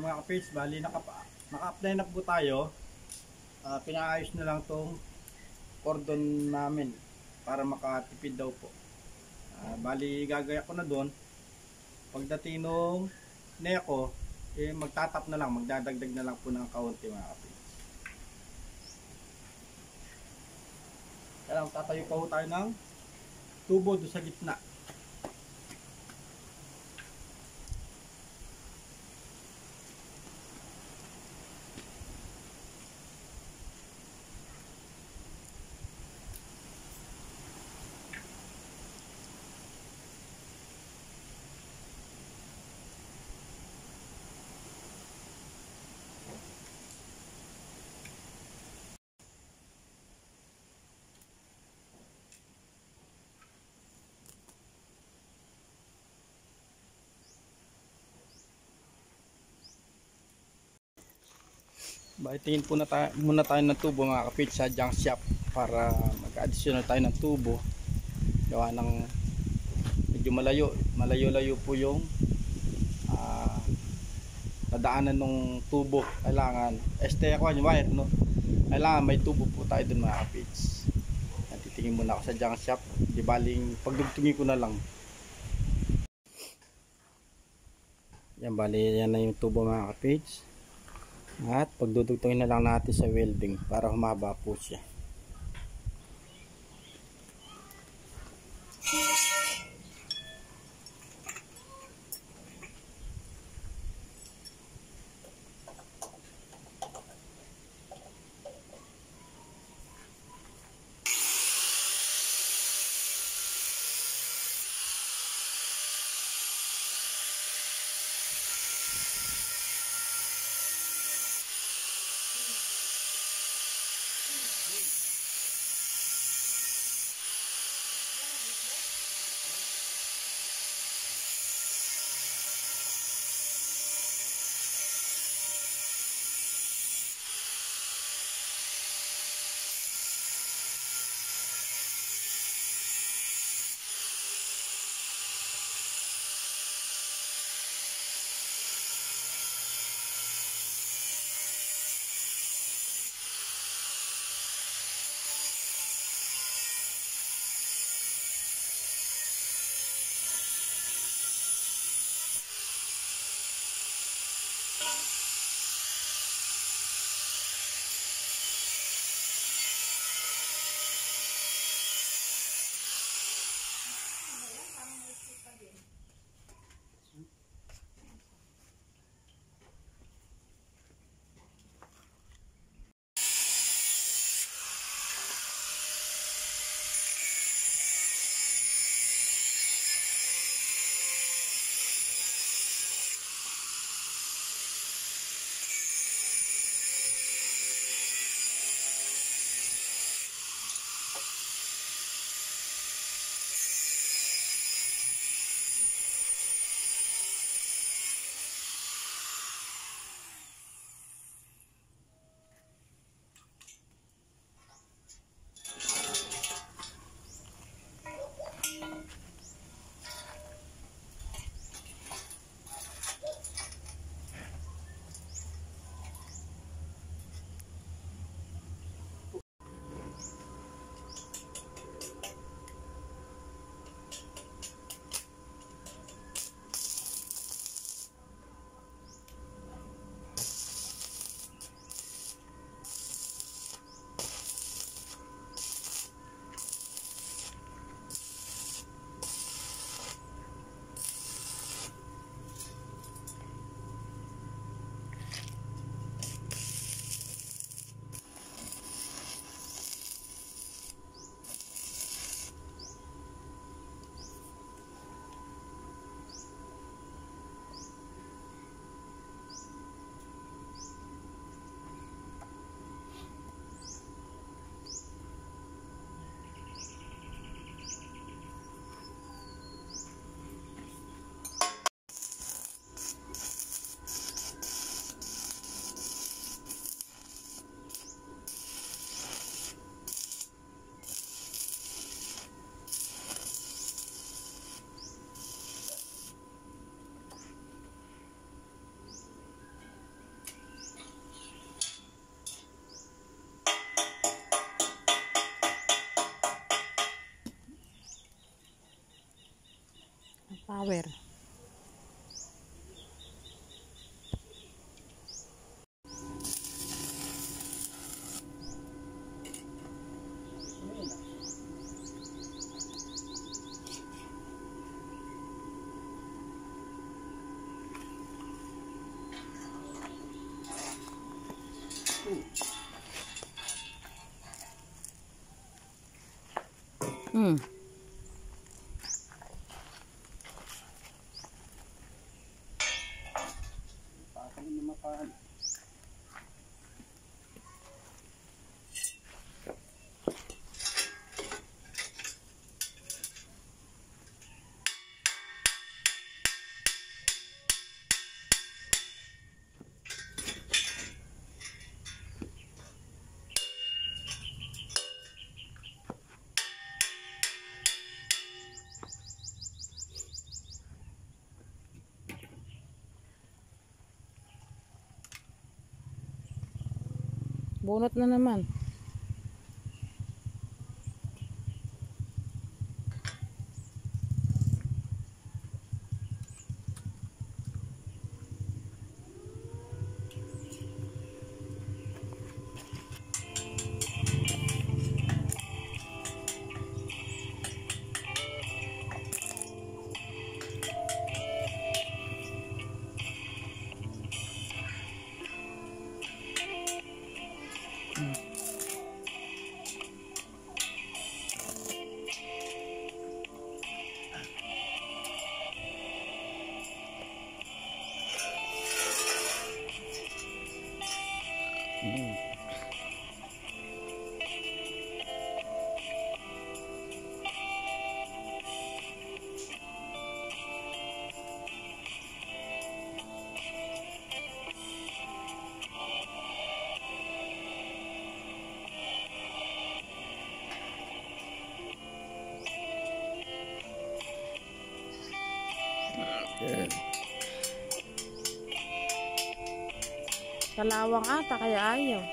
Yung mga kapits, bali naka-apply na po tayo. Pinaayos na lang tong cordon namin para makatipid daw po. Bali gagaya ko na doon. Pagdating nung neko, magtatap na lang, magdadagdag na lang po ng kaunti mga kapits. Kaya tatayo pa po tayo ng tubo doon sa gitna. Tingin po na muna tayo ng tubo mga kapit sa junk shop para mag-additional tayo ng tubo. Gawa ng medyo malayo po yung nadaanan ng tubo. Kailangan yung wire, no? Kailangan may tubo po tayo dun mga kapits. Titingin muna ako sa junk shop. Di baling pagdugtungin ko na lang. Yan, bali yan na yung tubo mga kapits. At pagdudugtungin na lang natin sa welding para humaba po siya. flower. Hmm. Pakalin na mapahan. Bunot na naman. Kalawang ata kaya ayaw.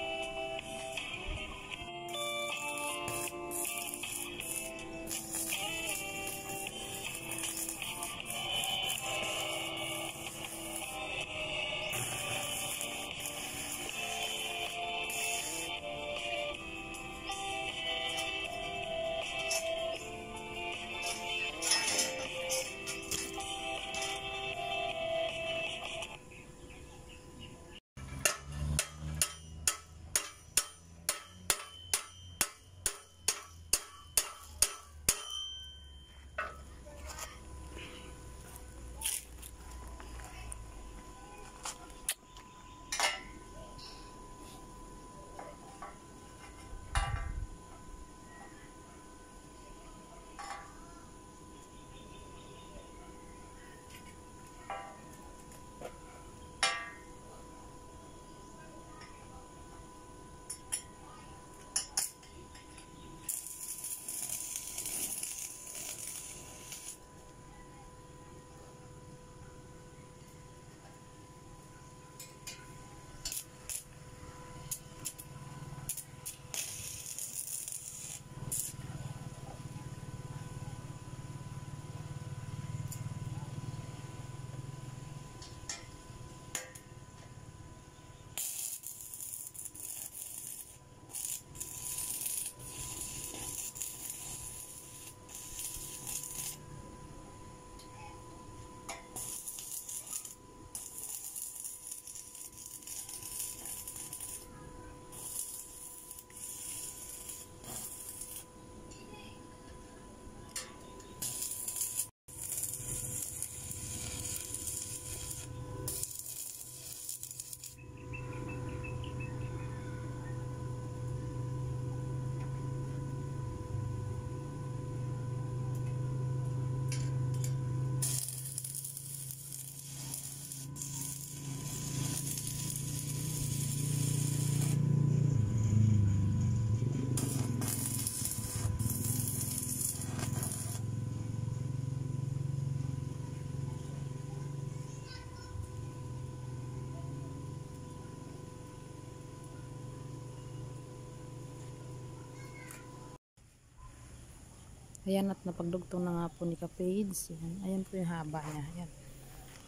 Ayan at napagdugtong na nga po ni Kapage. Ayan. Ayan po yung haba niya. Ayan.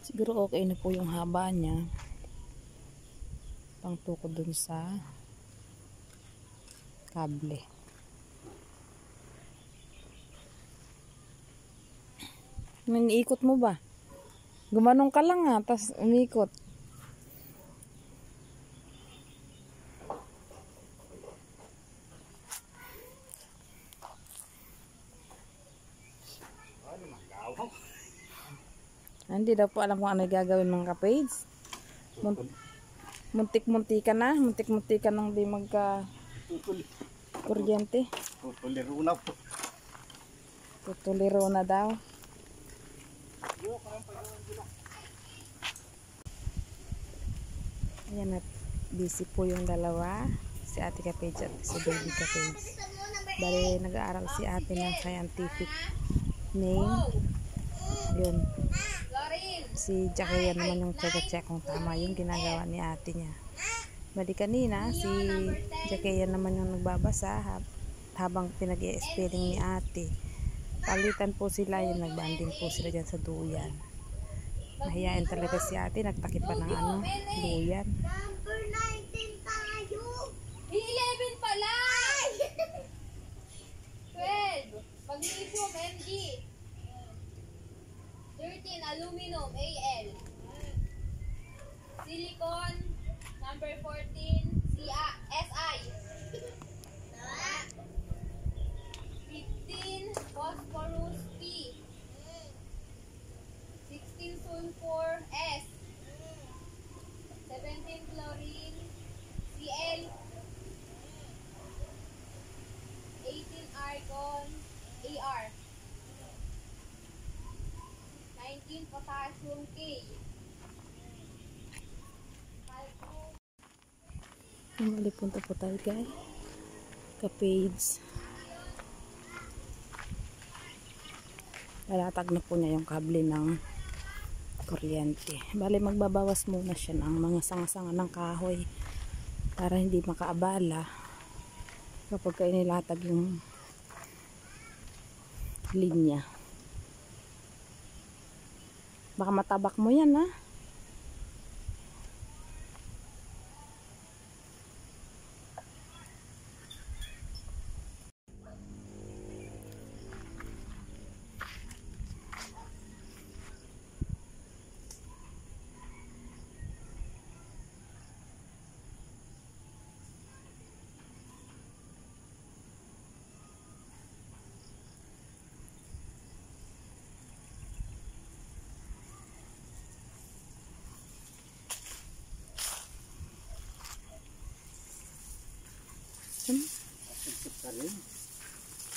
Siguro okay na po yung haba niya. Pangtukod dun sa kable. Iniikot mo ba? Gumanong ka lang ha, tas umiikot. Hindi daw po alam kung ano gagawin mga Kapage. Muntik-muntikan na. Muntik-muntikan nang di magka kuryente. Tutuliro na po. Tutuliro na daw. Ayan at busy po yung dalawa. Si Ate Kapage at si Baby Kapage. Bale, nag-aaral si ate ng scientific name. Yun. Si Jackie naman yung check kung tama yung ginagawa ni ate niya. Bali kanina, si Jackie naman yung nagbabasa habang pinag-i-spelling ni ate. Palitan po sila, yung nagbanding po sila dyan sa duyan. Mahiyain talaga si ate, nagtakip pa ng duyan. Number 19 tayo. 11 pala. 12. Magnesium, Mg. 13. Aluminum, Al. Silicon, number 14. Si. 15. Phosphorus, P. 16. Sulfur, S. 17. Chlorine, Cl. 18. Argon, Ar. 19. Potassium, K. Bali punta po tayo kay Kapage. Nalatag na po niya yung kable ng kuryente. Bali magbabawas muna siya ng mga sanga-sanga ng kahoy para hindi makaabala kapag inilatag yung linya. Baka matabak mo yan ha.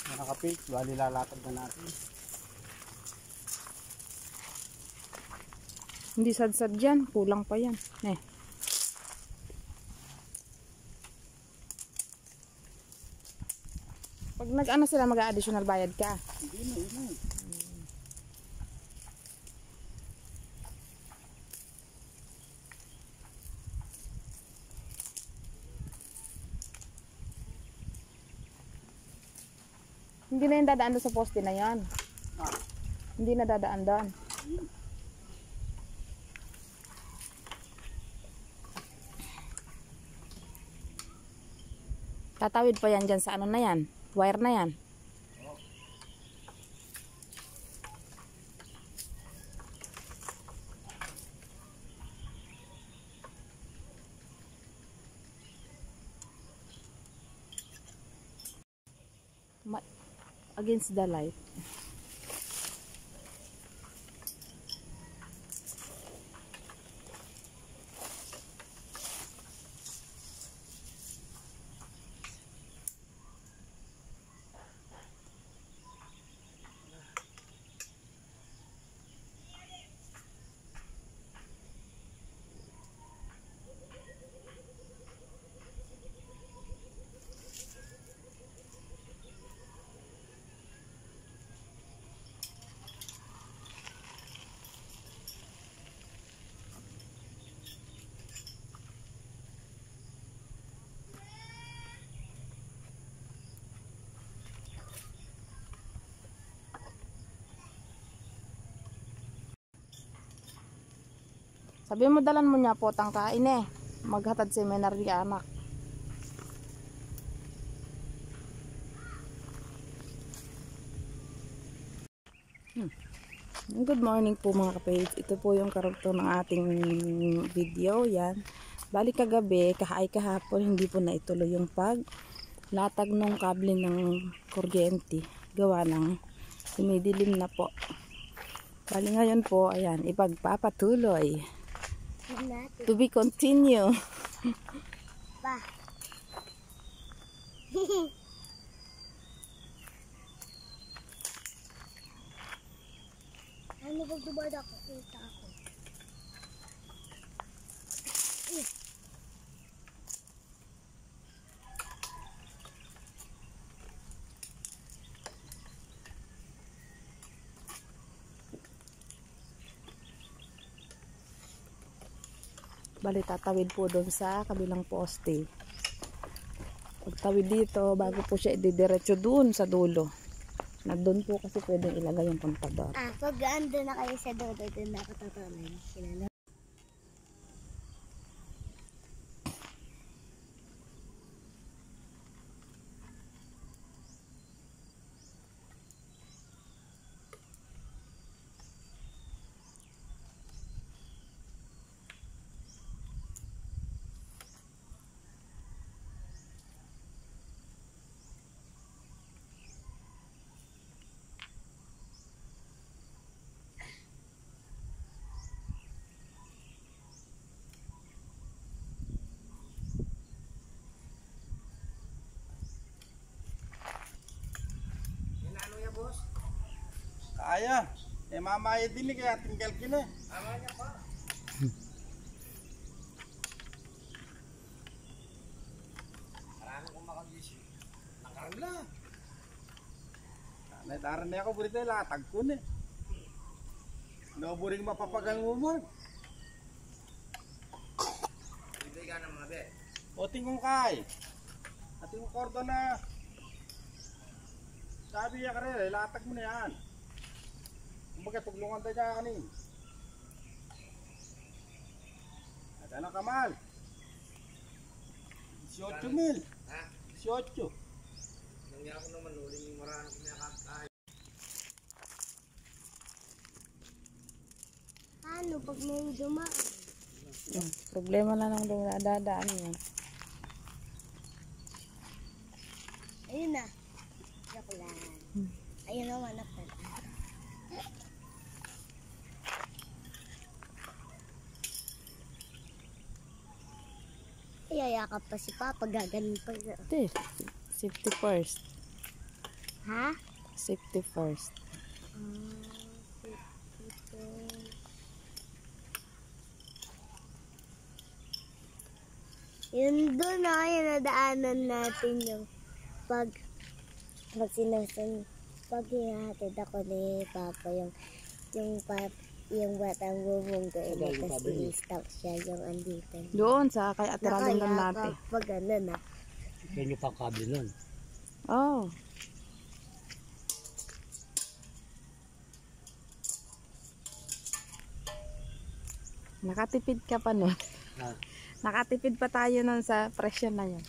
Mga Kapage, bali lalatag na natin. Hindi sad-sad dyan, kulang pa yan. Pag nag-ano sila, mag-additional bayad ka. Hindi na, yun na. Hindi na yung dadaan doon sa poste na yan. Hindi na dadaan doon. Tatawid pa yan dyan sa ano na yan. Wire na yan. Against the light. Sabi mo dalan mo niya po tangkain eh. Maghatad seminar di anak. Good morning po mga kapage. Ito po yung karugtong ng ating video. Yan. Balik kagabi, kahapon, hindi po na ituloy yung latag ng kable ng kuryente. Gawa ng dumidilim na po. Bali ngayon po, ayan, ipagpapatuloy. To be continue. Pa. Ano pag dumada ako? Kita ako. Bali tatawid po doon sa kabilang poste. Pagtawid dito, bago po siya ididiretso doon sa dulo. Na doon po kasi pwedeng ilagay yung kontador. Pag ando na kayo sa dodo, doon na ako tatanan. Sila Kaya. Eh mamaya din eh, kaya tinggal kina. Amanya pa. Marami kong makagising. Nakawala. Nadaran na ako burito latag ko na. Naburing mapapagal mo mo. Ibigay ka na mga be. O tingong kay. Ating kordon na. Sabi ya kare, latag mo na yan. Kumbaga tuglungan tayo dyan kanin. At ano Kamal? 18,000. Ha? 18. Nangyari ako naman, uling marami kumiyakakay. ano pag may dumaan? Problema na lang dadaan yan. Ayun na. Joke lang. Ayun naman anak na. Yayakap pa si Papa, gaganin pa siya. Ate, safety first. Ha? Safety first. Yun doon na kayo nadaanan natin yung pag hihatid ako ni Papa yung batang bubong ko tapos i-stop siya yung andito. Doon sa kay Ate Ralim lang natin. Pag ano na. Yan yung pangkable nun. Oh. Nakatipid ka pa nun. Nakatipid pa tayo nun sa presyo na yan.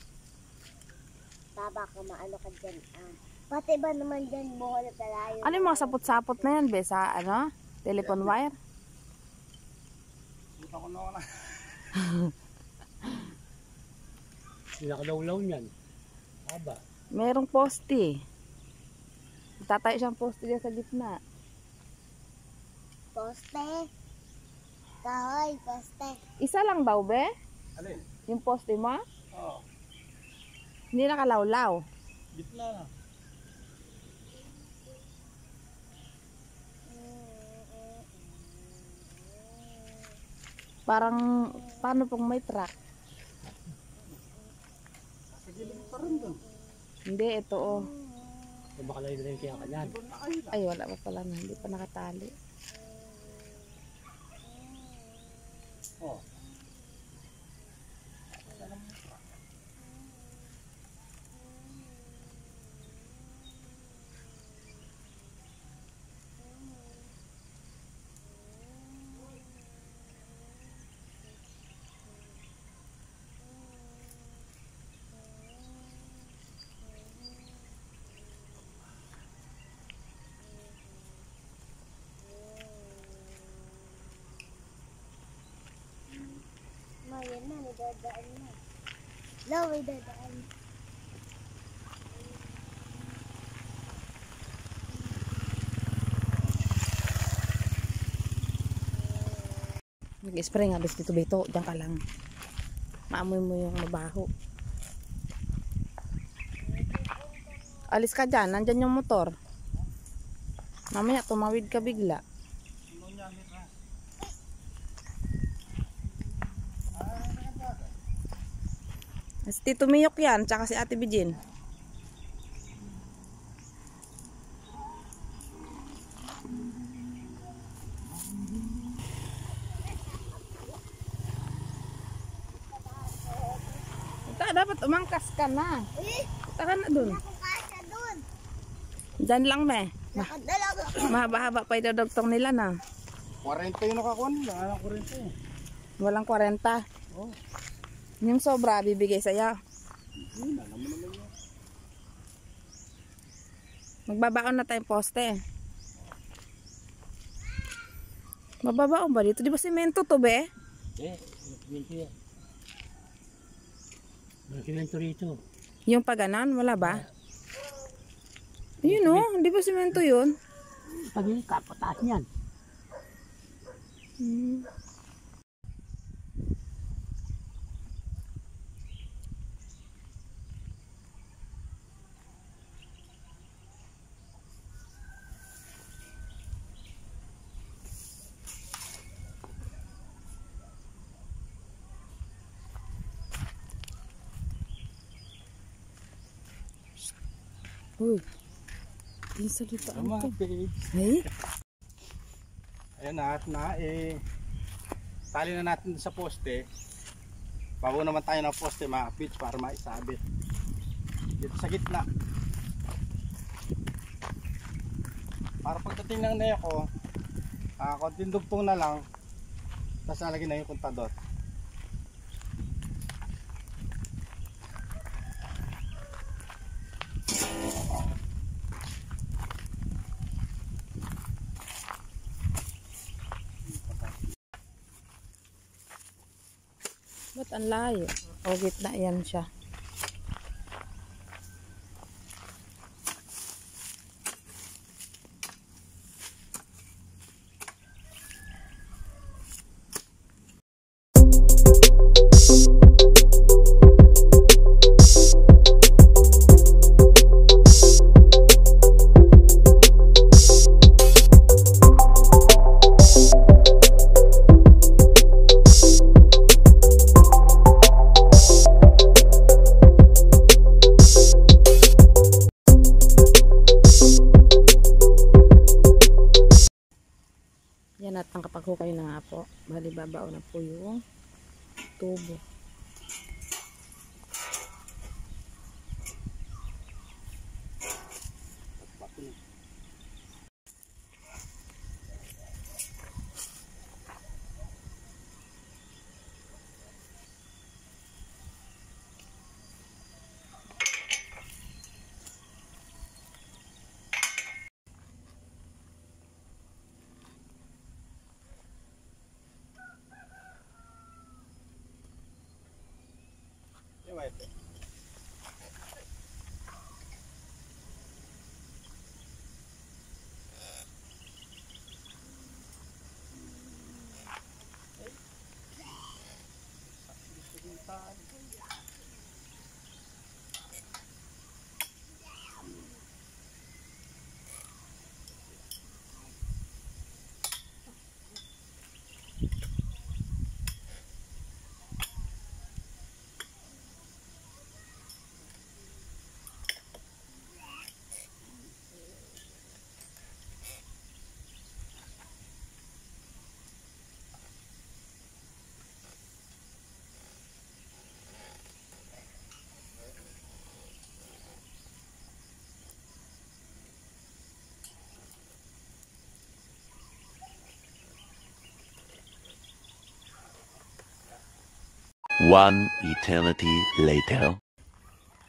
Baba ka maano ka dyan. Pati ba naman dyan buhol na talayo. Ano yung mga sapot-sapot na yan, be? Sa ano? Telephone wire? Buta ko na. Nakalaw-law niyan. Aba. Merong poste. Tatayo siyang poste dyan sa gitna. Poste. Kahoy, poste. Isa lang daw, be? Alin? Yung poste mo? Oo. Hindi nakalawlaw. Gitna na. Parang, paano pong may truck? Sa gilid pa rin doon. Hindi, ito oh. Kung makalayo na rin kaya kanyan. Doon na kayo lang. Ay, wala pa pala na. Hindi pa nakatali. Oh. yan na, may dadaan na. No, may dadaan. Nag-spray nga bes dito bito, diyan ka lang. Maamoy mo yung mabaho. Alis ka dyan, nandyan yung motor. Mamaya tumawid ka bigla. Si Tito Miyok yan, tsaka si Ate Bijin. Dapat umangkas ka na. Punta ka na dun. Ako kasya dun. Diyan lang me. Nakadalaga. Mahaba-haba pa idadagtong nila na. 40 yung nakakuha nila. Anong 40? Walang 40. Oh. Yung sobra bibigay sa'yo. Magbabaon na tayong poste. Mababaon ba dito? Di ba simento to be? Simento yan. May simento rito. Yung paganan, wala ba? Ayun o, di ba simento yun? Pag yung kapataas niyan. Uy, yung salita Tama, ko. babe. Ay, Ayan na, tali na natin sa poste. Bago naman tayo ng poste mga pitch para maisabit. Dito sa gitna. Para pagdating ng neko, konting dugtong na lang, tapos nalagyan na yung kontador. ba't ang layo? O gitna yan siya. Yan at ang kapag hukay na nga po, bali babao na po yung tubo. One eternity later.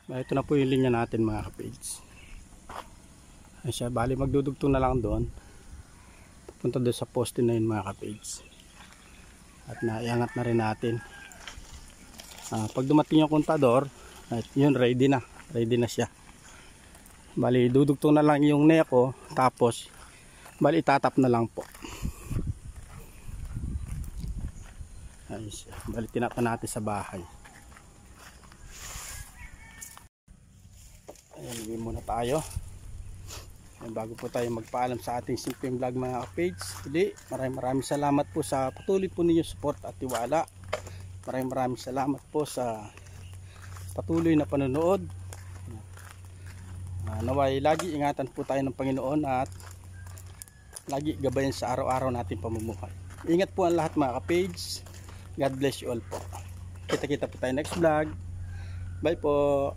Ito na po yung linya natin mga kapage. Ay siya, bali magdudugtong na lang doon. Pupunta doon sa poste na yun mga kapage. At naiangat na rin natin. Pag dumating yung kontador, at yun, ready na siya. Bali dudugtong na lang yung neko, tapos bali itatap na lang po. Ayos, bali tinapa natin sa bahay. Ayan, gawin muna tayo. Ayan, bago po tayo magpaalam sa ating simpleng vlog mga ka-page, maraming salamat po sa patuloy po ninyo support at tiwala. Maraming salamat po sa patuloy na panonood. Naway lagi ingatan po tayo ng Panginoon at lagi gabayan sa araw-araw natin pamumuhay. Ingat po ang lahat mga ka-page. God bless you all po. Kita-kita po tayo next vlog. Bye po.